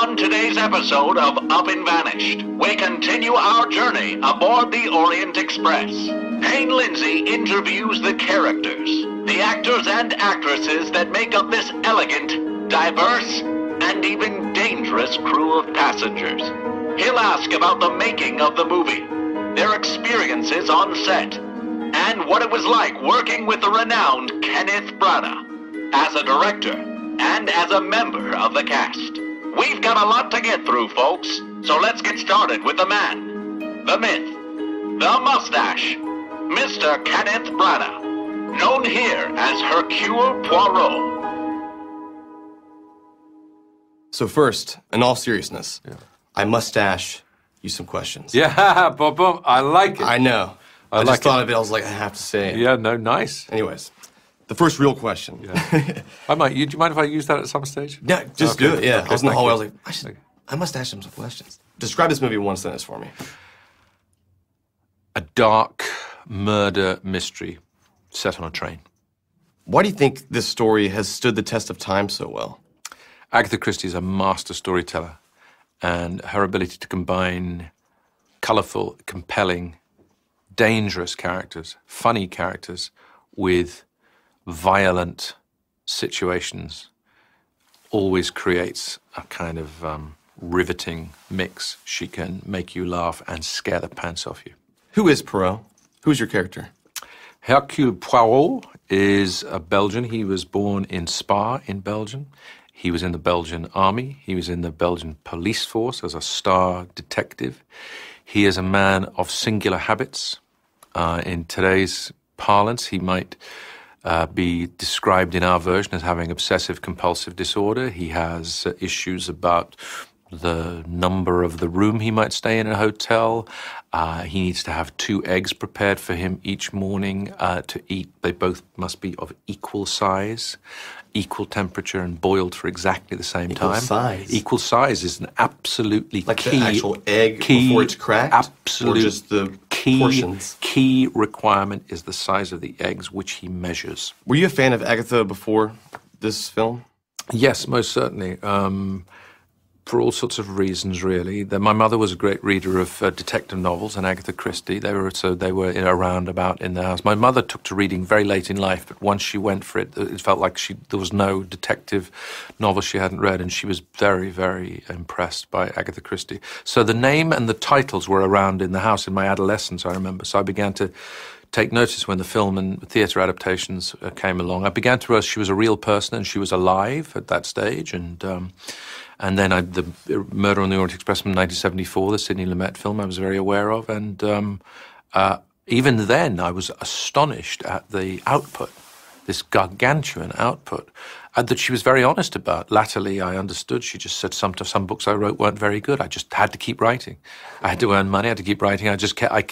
On today's episode of Up and Vanished, we continue our journey aboard the Orient Express. Payne Lindsey interviews the characters, the actors and actresses that make up this elegant, diverse, and even dangerous crew of passengers. He'll ask about the making of the movie, their experiences on set, and what it was like working with the renowned Kenneth Branagh as a director and as a member of the cast. We've got a lot to get through, folks, so let's get started with the man, the myth, the mustache, Mr. Kenneth Branagh, known here as Hercule Poirot. So first, in all seriousness, I mustache you some questions. Yeah, Bob, I like it. I know. I just thought of it, I was like, I have to say it. Yeah, no, nice. Anyways, the first real question. Yeah. Do you mind if I use that at some stage? Yeah, just do it, yeah. Okay, I was in the hallway, you. I was like, I must ask him some questions. Describe this movie in one sentence for me. A dark murder mystery set on a train. Why do you think this story has stood the test of time so well? Agatha Christie is a master storyteller, and her ability to combine colourful, compelling, dangerous characters, funny characters, with violent situations always creates a kind of riveting mix. She can make you laugh and scare the pants off you. Who is Poirot? Who's your character? Hercule Poirot is a Belgian. He was born in Spa in Belgium. He was in the Belgian army. He was in the Belgian police force as a star detective. He is a man of singular habits. In today's parlance, he might be described in our version as having obsessive-compulsive disorder. He has issues about the number of the room he might stay in a hotel. He needs to have 2 eggs prepared for him each morning to eat. They both must be of equal size, equal temperature, and boiled for exactly the same time. Equal size? Equal size is an absolutely like key... Like the actual egg before it's cracked? Absolute or just the portions? Key requirement is the size of the eggs, which he measures. Were you a fan of Agatha before this film? Yes, most certainly. For all sorts of reasons, really. My mother was a great reader of detective novels and Agatha Christie. They were around about in the house. My mother took to reading very late in life, but once she went for it, it felt like there was no detective novel she hadn't read, and she was very, very impressed by Agatha Christie. So the name and the titles were around in the house in my adolescence, I remember. So I began to take notice when the film and theatre adaptations came along. I began to realize she was a real person and she was alive at that stage, and then the Murder on the Orient Express from 1974, the Sidney Lumet film, I was very aware of. And even then, I was astonished at the output, this gargantuan output, that she was very honest about. Latterly, I understood. She just said some books I wrote weren't very good. I just had to keep writing. I had to earn money. I had to keep writing.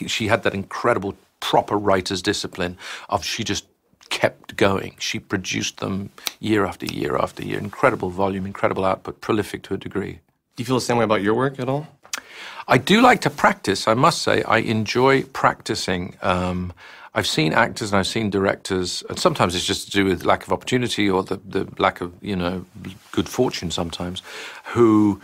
She had that incredible, proper writer's discipline of she just kept going. She produced them year after year after year. Incredible volume, incredible output, prolific to a degree. Do you feel the same way about your work at all? I do like to practice, I must say. I enjoy practicing. I've seen actors and I've seen directors, and sometimes it's just to do with lack of opportunity or the lack of, good fortune sometimes, who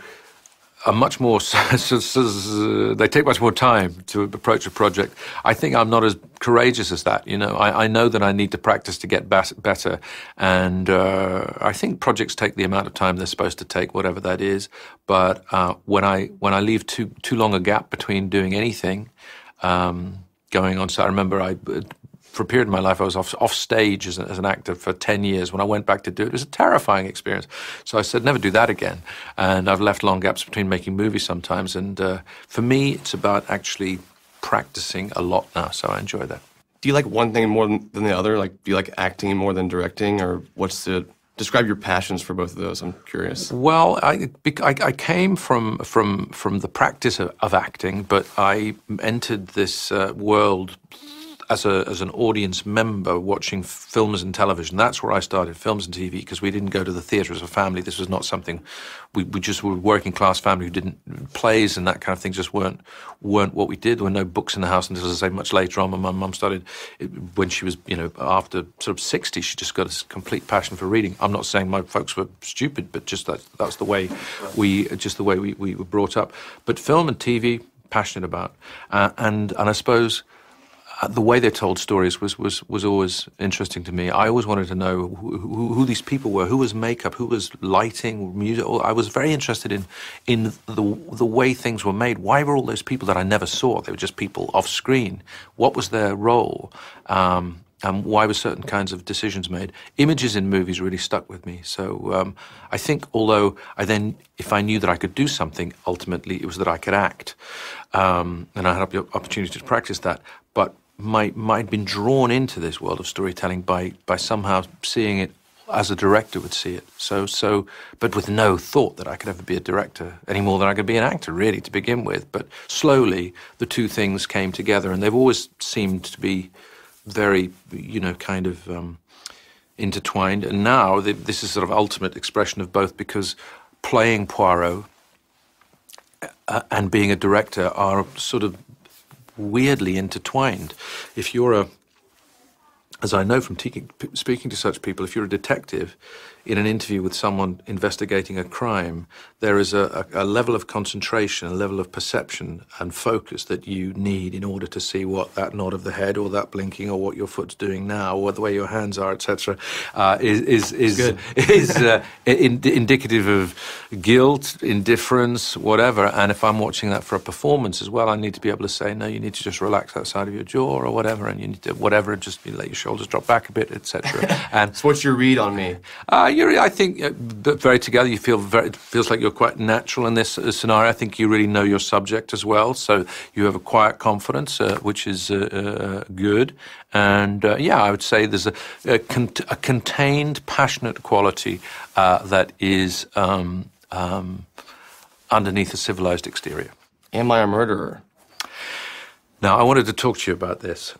are much more, they take much more time to approach a project. I think I'm not as courageous as that, I know that I need to practice to get better, and I think projects take the amount of time they're supposed to take, whatever that is, but when I leave too long a gap between doing anything, going on, so I remember for a period of my life, I was off stage as an actor for 10 years. When I went back to do it, it was a terrifying experience. So I said, never do that again. And I've left long gaps between making movies sometimes. And for me, it's about actually practicing a lot now. So I enjoy that. Do you like one thing more than the other? Like, do you like acting more than directing? Or describe your passions for both of those? I'm curious. Well, I came from the practice of acting, but I entered this world as an audience member watching films and television. That's where I started, films and TV, because we didn't go to the theatre as a family. This was not something, we just were a working class family who didn't, plays and that kind of thing just weren't what we did. There were no books in the house, and as I say, much later on, my mum started, when she was, after sort of 60, she just got a complete passion for reading. I'm not saying my folks were stupid, but just that's the way we were brought up. But film and TV, passionate about, and I suppose the way they told stories was always interesting to me. I always wanted to know who these people were, who was makeup, who was lighting, music. I was very interested in the way things were made. Why were all those people that I never saw? They were just people off screen. What was their role? And why were certain kinds of decisions made? Images in movies really stuck with me. So I think, although if I knew that I could do something, ultimately it was that I could act. And I had the opportunity to practice that. But I'd been drawn into this world of storytelling by somehow seeing it as a director would see it. But with no thought that I could ever be a director any more than I could be an actor, really, to begin with. But slowly the two things came together, and they've always seemed to be very, kind of intertwined. And now this is sort of ultimate expression of both, because playing Poirot and being a director are sort of weirdly intertwined. If you're as I know from speaking to such people, if you're a detective in an interview with someone investigating a crime, there is a level of concentration, a level of perception and focus that you need in order to see what that nod of the head or that blinking or what your foot's doing now or the way your hands are, etc., is indicative of guilt, indifference, whatever. And if I'm watching that for a performance as well, I need to be able to say, no, you need to just relax that side of your jaw or whatever, and you need to just let your shoulders drop back a bit, etc. And so what's your read on me? I think very together. You it feels like you're quite natural in this scenario. I think you really know your subject as well, so you have a quiet confidence, which is good. And I would say there's a contained, passionate quality that is underneath a civilized exterior. Am I a murderer? Now, I wanted to talk to you about this.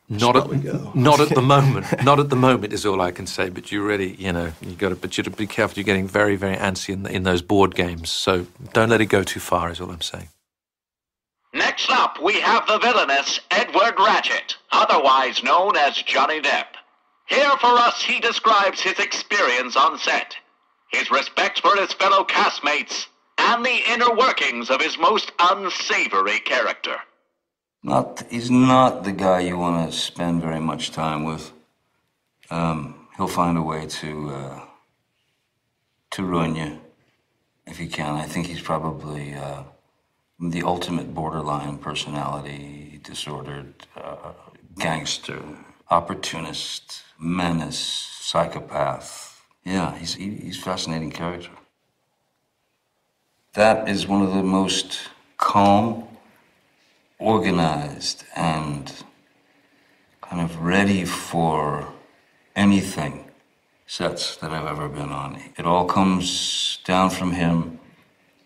Not at the moment. Not at the moment is all I can say. But you really, you got to be careful. You're getting very, very antsy in those board games. So don't let it go too far. Is all I'm saying. Next up, we have the villainous Edward Ratchett, otherwise known as Johnny Depp. Here for us, he describes his experience on set, his respect for his fellow castmates, and the inner workings of his most unsavory character. He's not the guy you want to spend very much time with. He'll find a way to ruin you, if he can. I think he's probably the ultimate borderline personality, disordered gangster, opportunist, menace, psychopath. Yeah, he's a fascinating character. That is one of the most calm, organized, and kind of ready for anything sets that I've ever been on. It all comes down from him,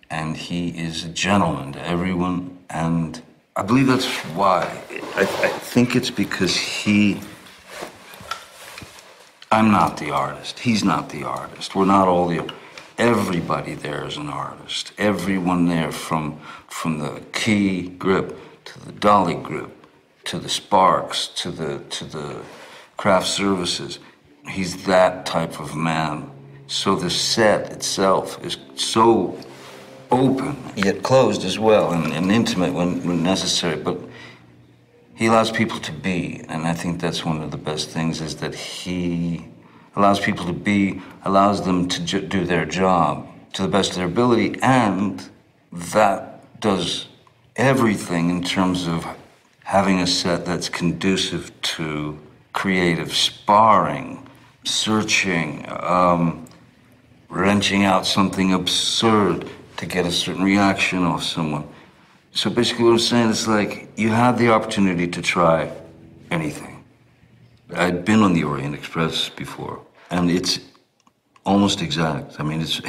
and he is a gentleman to everyone, and I believe that's why. I think it's because I'm not the artist. He's not the artist. We're not all everybody there is an artist. Everyone there, from the key grip to the dolly grip, to the sparks, to the craft services. He's that type of man. So the set itself is so open, yet closed as well, and intimate when necessary. But he allows people to be, and I think that's one of the best things, is that he allows people to be, allows them to do their job to the best of their ability, and that does everything in terms of having a set that's conducive to creative sparring, searching, wrenching out something absurd to get a certain reaction off someone. So basically what I'm saying is, like, you have the opportunity to try anything. I'd been on the Orient Express before, and it's almost exact. I mean, it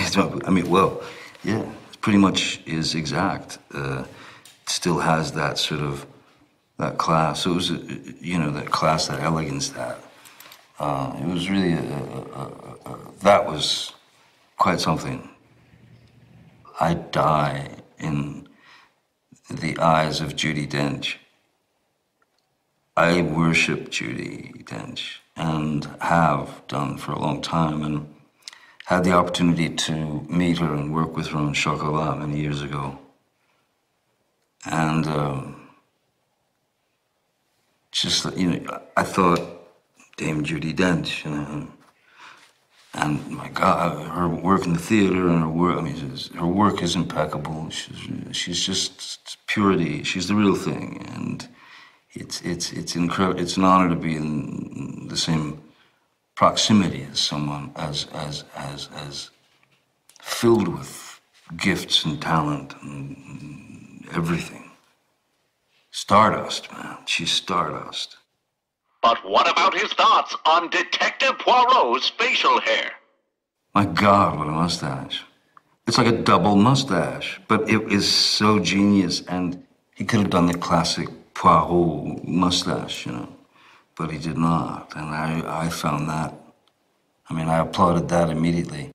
pretty much is exact. It still has that sort of that class. It was, that class, that elegance, it was really, that was quite something. I'd die in the eyes of Judi Dench. I worship Judi Dench and have done for a long time, and had the opportunity to meet her and work with her on Chocolat many years ago. And I thought, Dame Judi Dench, and my God, her work in the theater and her work, her work is impeccable. She's just purity. She's the real thing, and it's incredible. It's an honor to be in the same proximity as someone as filled with gifts and talent and everything. Stardust, man. She's stardust. But what about his thoughts on Detective Poirot's facial hair? My God, what a mustache. It's like a double mustache, but it is so genius, and he could have done the classic Poirot mustache, but he did not, and I found that. I applauded that immediately.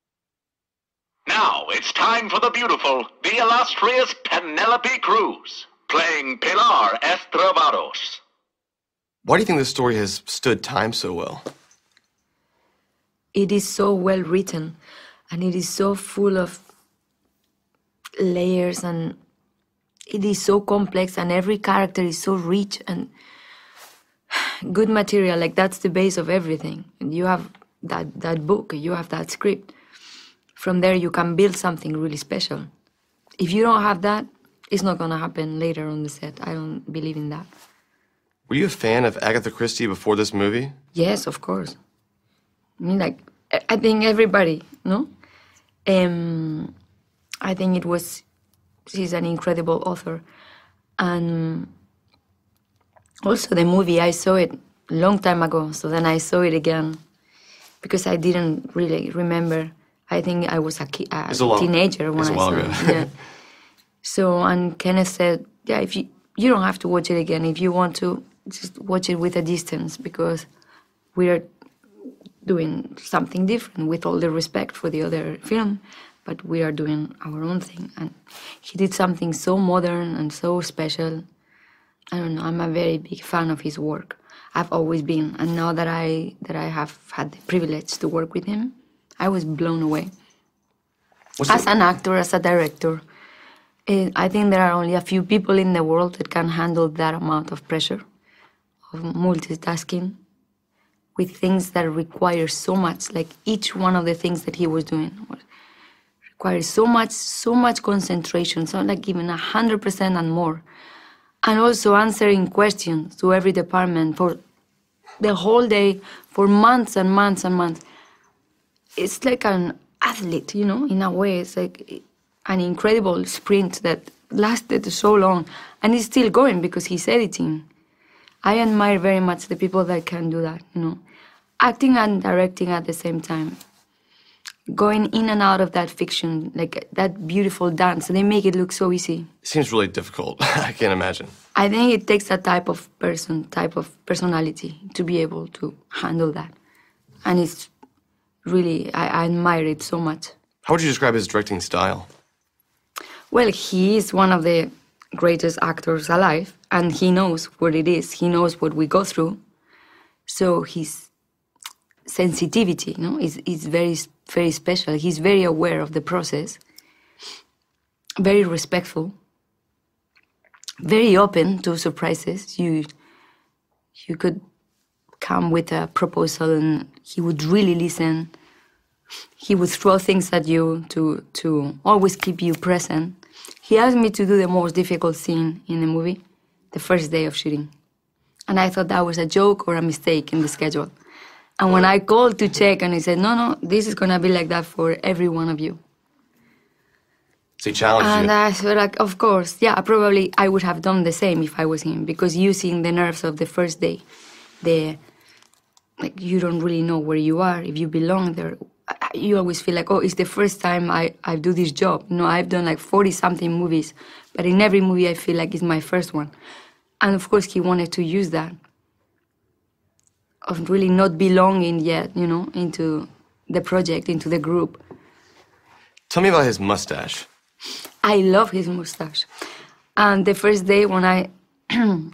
Now it's time for the beautiful, the illustrious Penelope Cruz, playing Pilar Estravados. Why do you think this story has stood time so well? It is so well written, and it is so full of layers, and it is so complex, and every character is so rich and good material. Like, that's the base of everything. And you have that book, you have that script. From there, you can build something really special. If you don't have that, it's not going to happen later on the set. I don't believe in that. Were you a fan of Agatha Christie before this movie? Yes, of course. I think everybody, no? I think she's an incredible author. And also the movie, I saw it a long time ago, so then I saw it again because I didn't really remember. I think I was a teenager when I saw it. Yeah. So, and Kenneth said, yeah, if you don't have to watch it again. If you want to, just watch it with a distance, because we're doing something different, with all the respect for the other film, but we are doing our own thing. And he did something so modern and so special. I don't know, I'm a very big fan of his work. I've always been, and now that I have had the privilege to work with him, I was blown away. As an actor, as a director, I think there are only a few people in the world that can handle that amount of pressure, of multitasking, with things that require so much. Like, each one of the things that he was doing requires so much concentration, so like even 100% and more. And also answering questions to every department for the whole day, for months and months and months. It's like an athlete, in a way. It's like an incredible sprint that lasted so long, and is still going because he's editing. I admire very much the people that can do that, acting and directing at the same time, going in and out of that fiction, like that beautiful dance. They make it look so easy. It seems really difficult. I can't imagine. I think it takes a type of personality to be able to handle that, and it's really, I admire it so much. How would you describe his directing style? Well, he is one of the greatest actors alive, and he knows what it is. He knows what we go through. So his sensitivity, is very, very special. He's very aware of the process, very respectful, very open to surprises. You could come with a proposal and he would really listen. He would throw things at you to always keep you present. He asked me to do the most difficult scene in the movie, the first day of shooting. And I thought that was a joke or a mistake in the schedule. And when I called to check, and he said, no, this is going to be like that for every one of you. So he challenged you? And I felt like, of course, yeah, probably I would have done the same if I was him, because using the nerves of the first day, you don't really know where you are, if you belong there. You always feel like, it's the first time I do this job. I've done like 40-something movies, but in every movie I feel like it's my first one. And of course, he wanted to use that, of really not belonging yet, into the project, into the group. Tell me about his mustache. I love his mustache. And the first day when I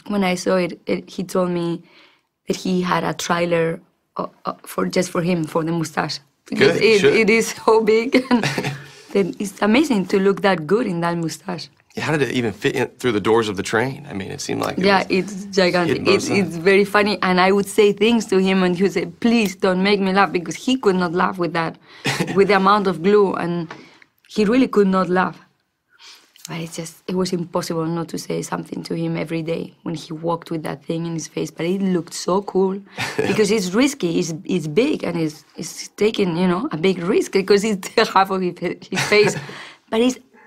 when I saw it, he told me that he had a trailer just for him, for the mustache. Because it is so big. And it's amazing to look that good in that mustache. Yeah, how did it even fit in through the doors of the train? I mean, it seemed like it's gigantic. It's very funny. And I would say things to him and he would say, please don't make me laugh, because he could not laugh with that, with the amount of glue. And he really could not laugh. But it was impossible not to say something to him every day when he walked with that thing in his face. But it looked so cool because it's risky, it's big, and it's taking, a big risk because it's half of his face. But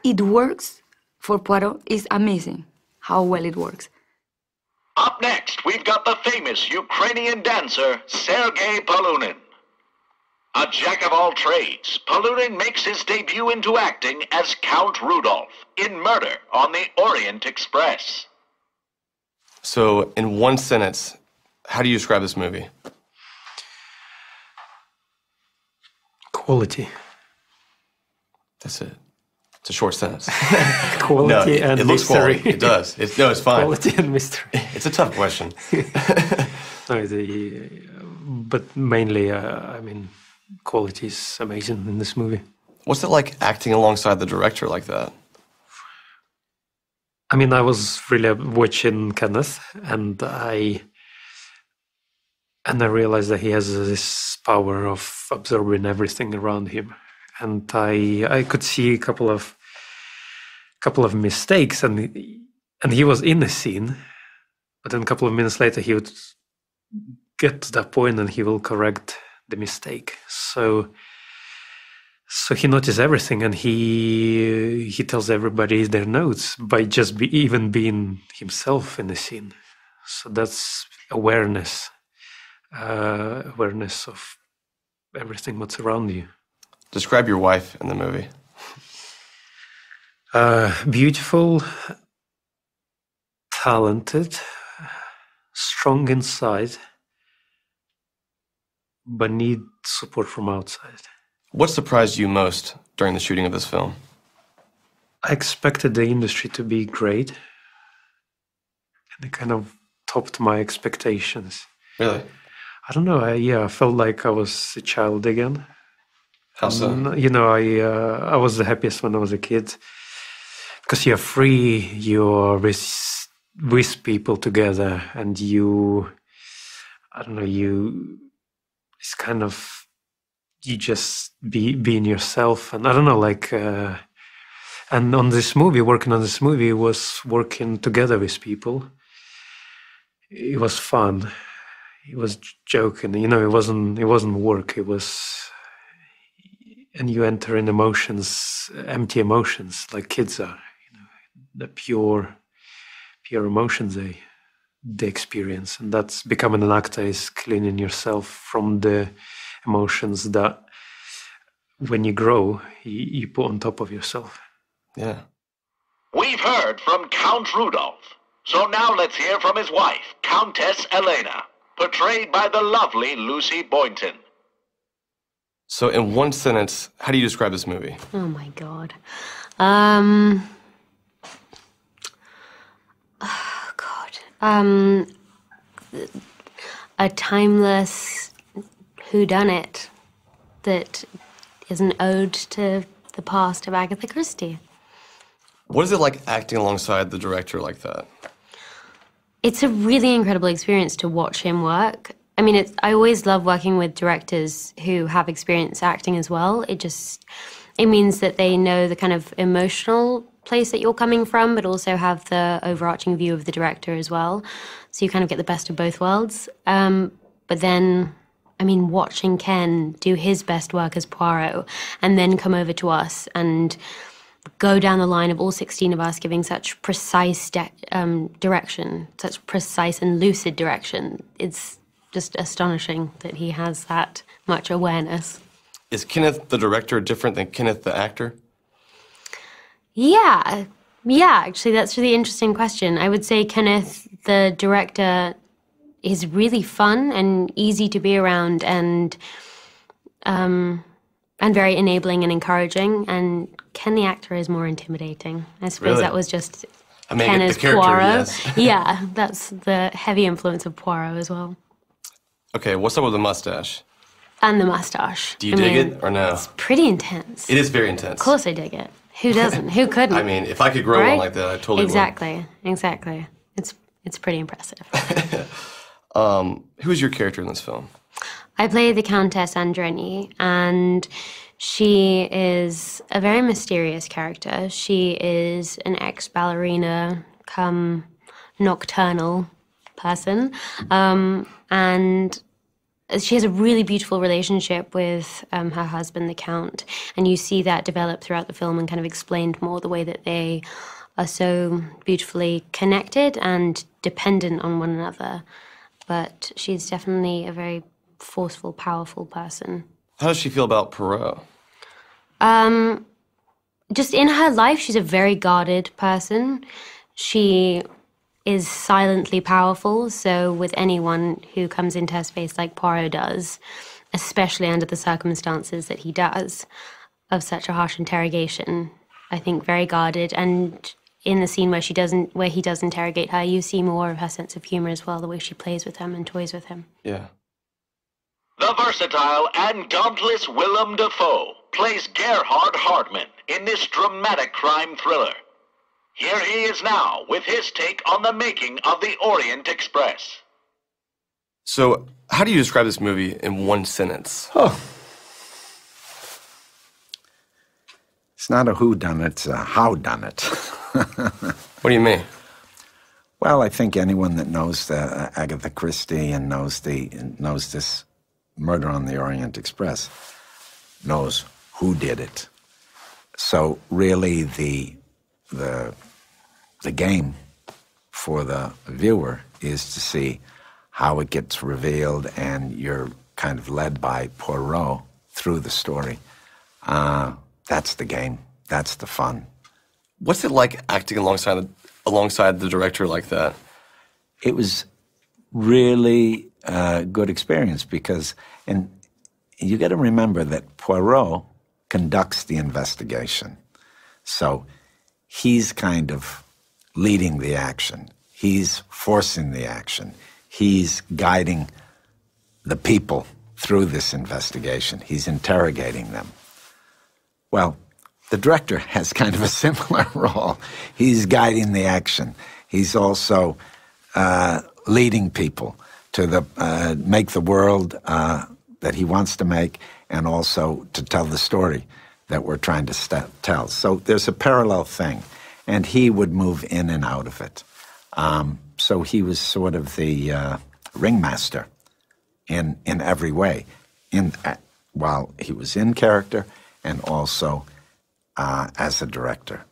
it works for Poirot. It's amazing how well it works. Up next, we've got the famous Ukrainian dancer, Sergei Polunin. A jack of all trades, Polunin makes his debut into acting as Count Rudolph in Murder on the Orient Express. So, in one sentence, how do you describe this movie? Quality. That's it. It's a short sentence. Quality and it looks mystery. quality. It does. It's fine. Quality and mystery. It's a tough question. But mainly, quality is amazing in this movie. What's it like acting alongside the director like that? I was really watching Kenneth, and I realized that he has this power of absorbing everything around him. And I could see a couple of mistakes, and he was in the scene, but then a couple of minutes later he would get to that point and he will correct the mistake. So he noticed everything, and he tells everybody their notes by just even being himself in the scene. So that's awareness of everything what's around you. Describe your wife in the movie. Beautiful, talented, strong inside, but need support from outside. What surprised you most during the shooting of this film? I expected the industry to be great, and it kind of topped my expectations. Really? I don't know. I felt like I was a child again. How so? I was the happiest when I was a kid because you're free. You're with people together, and it's kind of. You just being yourself, and I don't know, and on this movie, working on this movie was working together with people. It was fun. It was joking, it wasn't work. It was, and you enter in emotions, empty emotions, like kids are, the pure emotions they experience, and that's becoming an actor is cleaning yourself from the emotions that when you grow, you put on top of yourself. Yeah. We've heard from Count Rudolph. So now let's hear from his wife, Countess Elena, portrayed by the lovely Lucy Boynton. So in one sentence, how do you describe this movie? Oh my God. A timeless whodunit that is an ode to the past of Agatha Christie. What is it like acting alongside the director like that? It's a really incredible experience to watch him work. I always love working with directors who have experience acting as well. It means that they know the kind of emotional place that you're coming from, but also have the overarching view of the director as well. So you kind of get the best of both worlds. But then, watching Ken do his best work as Poirot and then come over to us and go down the line of all 16 of us giving such precise direction, such precise and lucid direction. It's just astonishing that he has that much awareness. Is Kenneth the director different than Kenneth the actor? Yeah, Yeah, actually, that's a really interesting question. I would say Kenneth, the director, is really fun and easy to be around and very enabling and encouraging. And Ken, the actor, is more intimidating. I suppose Really? that was just Ken as the character, Poirot. Yes. Yeah, that's the heavy influence of Poirot as well. Okay, what's up with the mustache? And the mustache. Do you dig it or no? It's pretty intense. It is very intense. Of course I dig it. Who doesn't? Who couldn't? I mean, if I could grow one like that, I totally Exactly. It's pretty impressive. Who is your character in this film? I play the Countess Andreni, and she is a very mysterious character. She is an ex-ballerina come nocturnal person, and she has a really beautiful relationship with her husband, the Count, and you see that develop throughout the film and kind of explained more the way that they are so beautifully connected and dependent on one another. But she's definitely a very forceful, powerful person. How does she feel about Poirot? Just in her life, she's a very guarded person. She is silently powerful, so with anyone who comes into her space like Poirot does, especially under the circumstances that he does, of such a harsh interrogation, I think very guarded. And in the scene where he does interrogate her, you see more of her sense of humor as well, the way she plays with him and toys with him. Yeah. The versatile and dauntless Willem Dafoe plays Gerhard Hardman in this dramatic crime thriller. Here he is now with his take on the making of the Orient Express. So, how do you describe this movie in one sentence? Oh. It's not a whodunit, it's a howdunit. What do you mean? Well, I think anyone that knows Agatha Christie and knows this Murder on the Orient Express knows who did it. So really the game for the viewer is to see how it gets revealed, and you're kind of led by Poirot through the story. That's the game. That's the fun. What's it like acting alongside the director like that? It was really a good experience because, and you got to remember that Poirot conducts the investigation. So he's kind of leading the action. He's forcing the action. He's guiding the people through this investigation. He's interrogating them. Well, the director has kind of a similar role. He's guiding the action. He's also leading people to make the world that he wants to make, and also to tell the story that we're trying to tell. So there's a parallel thing, and he would move in and out of it. So he was sort of the ringmaster in every way, while he was in character and also as a director.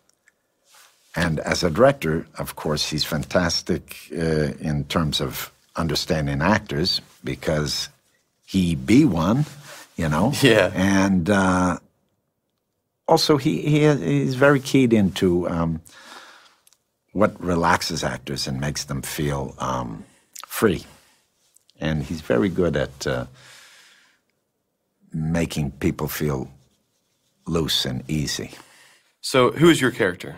And as a director, of course, he's fantastic in terms of understanding actors, because he be one, you know? Yeah. And also he's very keyed into what relaxes actors and makes them feel free. And he's very good at making people feel loose and easy. So who is your character?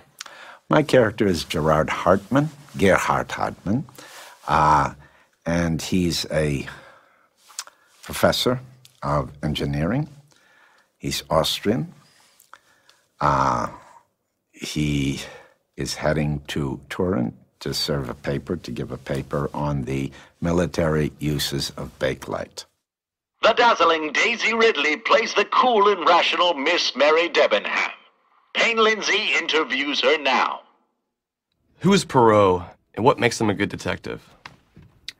My character is Gerhard Hartmann, and he's a professor of engineering. He's Austrian. He is heading to Turin to give a paper on the military uses of bakelite. The dazzling Daisy Ridley plays the cool and rational Miss Mary Debenham. Payne Lindsey interviews her now. Who is Poirot, and what makes him a good detective?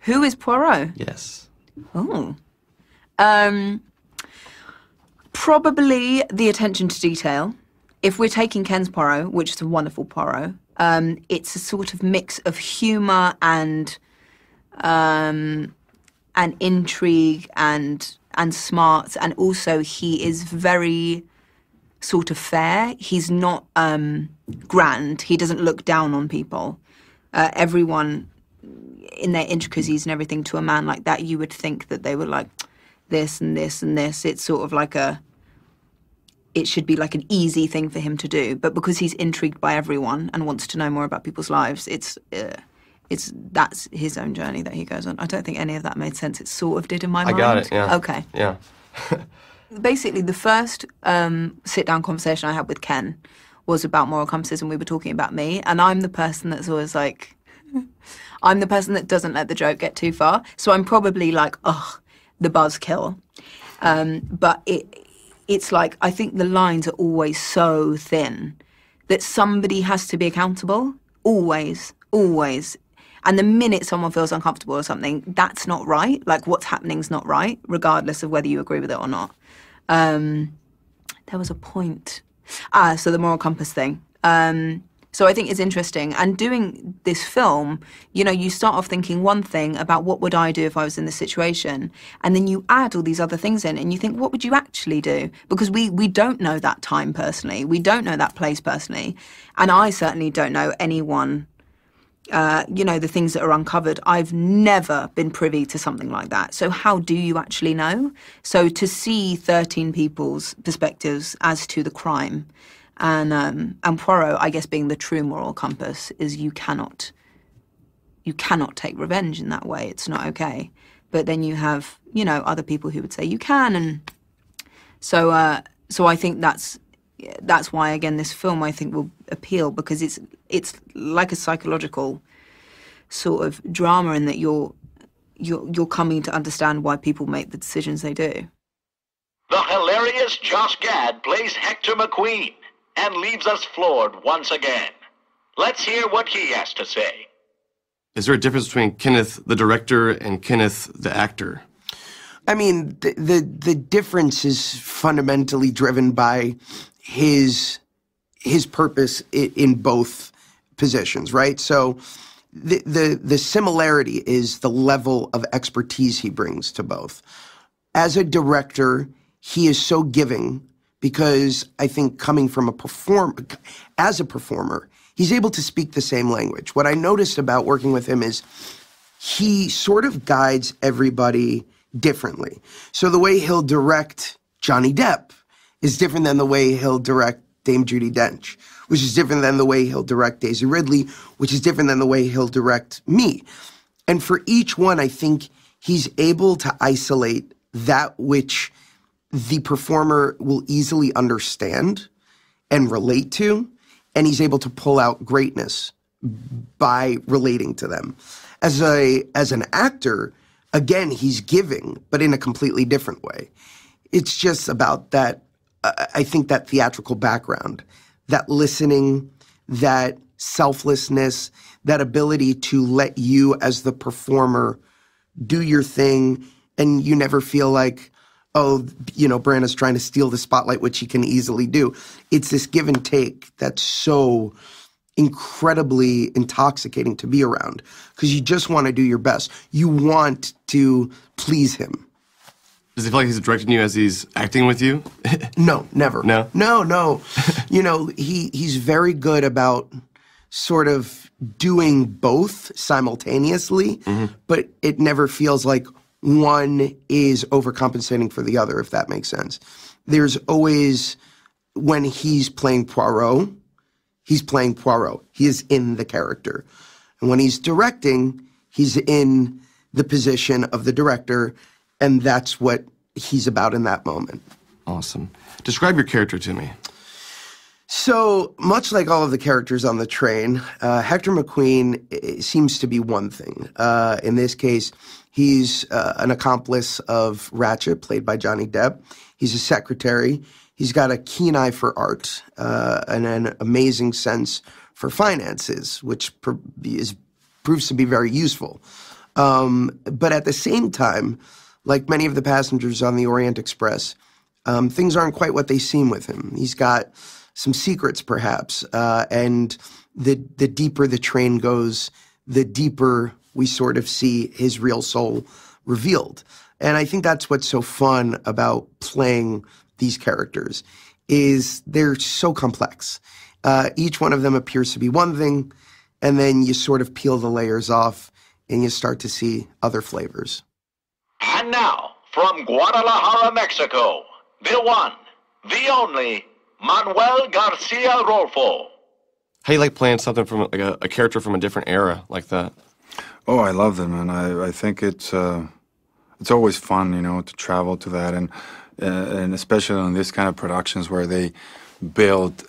Who is Poirot? Yes. Oh. Probably the attention to detail. If we're taking Ken's Poirot, which is a wonderful Poirot, it's a sort of mix of humour and intrigue and smarts, and also he is very sort of fair. He's not grand. He doesn't look down on people. Everyone, in their intricacies and everything, to a man like that, you would think that they were like this and this and this. It's sort of like it should be like an easy thing for him to do. But because he's intrigued by everyone and wants to know more about people's lives, that's his own journey that he goes on. I don't think any of that made sense. It sort of did in my mind. I got it, yeah. Okay. Yeah. Basically, the first sit-down conversation I had with Ken was about moral compasses, and we were talking about me. And I'm the person that's always like, I'm the person that doesn't let the joke get too far. So I'm probably like, the buzzkill. But it's like, I think the lines are always so thin that somebody has to be accountable. Always, always. And the minute someone feels uncomfortable or something, that's not right. Like, what's happening's not right, regardless of whether you agree with it or not. There was a point. So the moral compass thing. So I think it's interesting. And doing this film, you start off thinking one thing about what would I do if I was in this situation, and then you add all these other things in, and you think, what would you actually do? Because we don't know that time personally. We don't know that place personally. And I certainly don't know anyone, the things that are uncovered. I've never been privy to something like that. So how do you actually know? So to see 13 people's perspectives as to the crime, and Poirot, I guess, being the true moral compass, is you cannot take revenge in that way. It's not okay. But then you have, other people who would say you can, and so I think that's why, again, this film, I think, will appeal, because it's like a psychological sort of drama in that you're coming to understand why people make the decisions they do. The hilarious Josh Gad plays Hector McQueen and leaves us floored once again. Let's hear what he has to say. Is there a difference between Kenneth, the director, and Kenneth, the actor? I mean, the difference is fundamentally driven by his purpose in both positions, right? So the similarity is the level of expertise he brings to both. As a director, he is so giving because I think coming from as a performer, he's able to speak the same language. What I noticed about working with him is he sort of guides everybody differently. So the way he'll direct Johnny Depp is different than the way he'll direct Dame Judi Dench, which is different than the way he'll direct Daisy Ridley, which is different than the way he'll direct me. And for each one, I think he's able to isolate that which the performer will easily understand and relate to, and he's able to pull out greatness by relating to them. As an actor, again, he's giving, but in a completely different way. It's just about that, I think, that theatrical background, that listening, that selflessness, that ability to let you as the performer do your thing, and you never feel like, Branna's trying to steal the spotlight, which he can easily do. It's this give and take that's so incredibly intoxicating to be around, because you just want to do your best. You want to please him. Does he feel like he's directing you as he's acting with you? No, never. No? No. He's very good about sort of doing both simultaneously, but it never feels like one is overcompensating for the other, if that makes sense. There's always, when he's playing Poirot, he's playing Poirot. He is in the character. And when he's directing, he's in the position of the director, and that's what he's about in that moment. Awesome. Describe your character to me. So, much like all of the characters on the train, Hector McQueen seems to be one thing. In this case, he's an accomplice of Ratchet, played by Johnny Depp. He's a secretary. He's got a keen eye for art and an amazing sense for finances, which proves to be very useful. But at the same time, like many of the passengers on the Orient Express, things aren't quite what they seem with him. He's got some secrets, perhaps, and the deeper the train goes, the deeper we sort of see his real soul revealed. And I think that's what's so fun about playing these characters is they're so complex. Each one of them appears to be one thing, and then you sort of peel the layers off and you start to see other flavors. And now, from Guadalajara, Mexico, the one, the only, Manuel Garcia Rolfo. How you like playing something from like a character from a different era like that? Oh, I love them, and I think it's always fun, you know, to travel to that, and especially on this kind of productions where they build,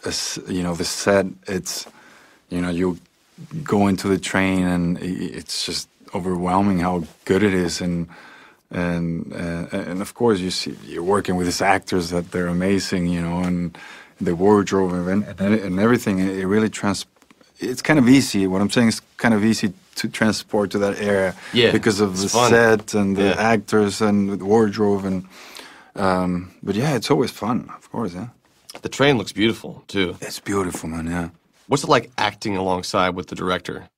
you know, the set. It's, you know, you go into the train and it's just overwhelming how good it is, and of course you're working with these actors that they're amazing, you know, and the wardrobe and everything. It really it's kind of easy. What I'm saying is kind of easy to transport to that era, because of the set and the actors and the wardrobe, and but yeah, it's always fun, of course. Yeah, the train looks beautiful too. It's beautiful, man. Yeah. What's it like acting alongside with the director?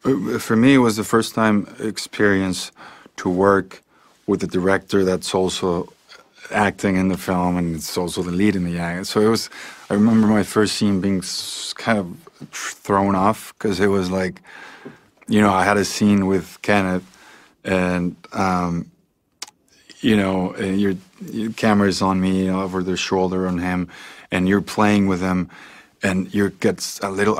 For me, it was the first time experience to work with a director that's also acting in the film, and it's also the lead in the act. So it was, I remember my first scene being kind of thrown off, because it was like, you know, I had a scene with Kenneth, and you know, and your camera is on me, you know, over the shoulder on him, and you're playing with him, and I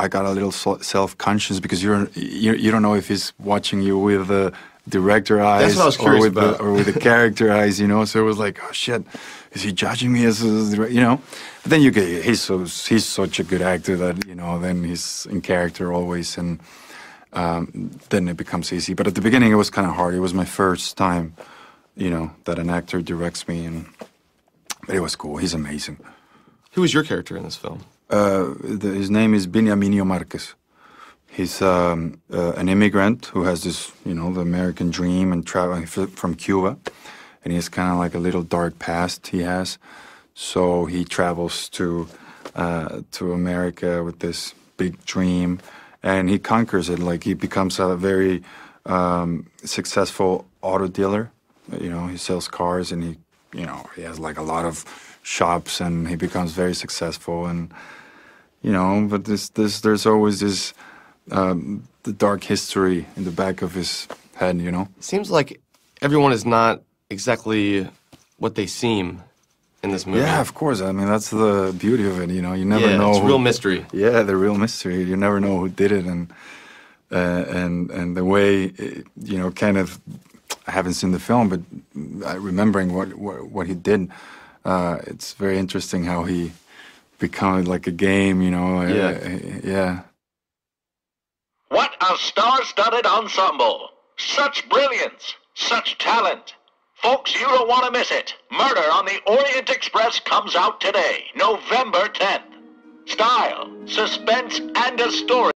got a little self-conscious, because you don't know if he's watching you with the director eyes. That's what I was curious about. Or with the character eyes, you know. So it was like, oh shit, is he judging me as a director, you know? But then he's such a good actor that, you know, then he's in character always, and then it becomes easy. But at the beginning, it was kind of hard. It was my first time, you know, that an actor directs me, but it was cool. He's amazing. Who was your character in this film? His name is Beniamino Marquez. He's an immigrant who has this, you know, the American dream, and traveling from Cuba, and he has kind of like a little dark past he has. So he travels to America with this big dream, and he conquers it. Like, he becomes a very successful auto dealer. You know, he sells cars, and he has like a lot of shops, and he becomes very successful. And you know, but there's always this the dark history in the back of his head. You know, it seems like everyone is not exactly what they seem in this movie. Yeah, of course. I mean, that's the beauty of it. You know, you never know. It's real mystery. Yeah, the real mystery. You never know who did it, and the way you know, kind of. I haven't seen the film, but remembering what he did, it's very interesting how he became like a game, you know. Yeah. What a star-studded ensemble! Such brilliance, such talent. Folks, you don't want to miss it. Murder on the Orient Express comes out today, November 10th. Style, suspense, and a story.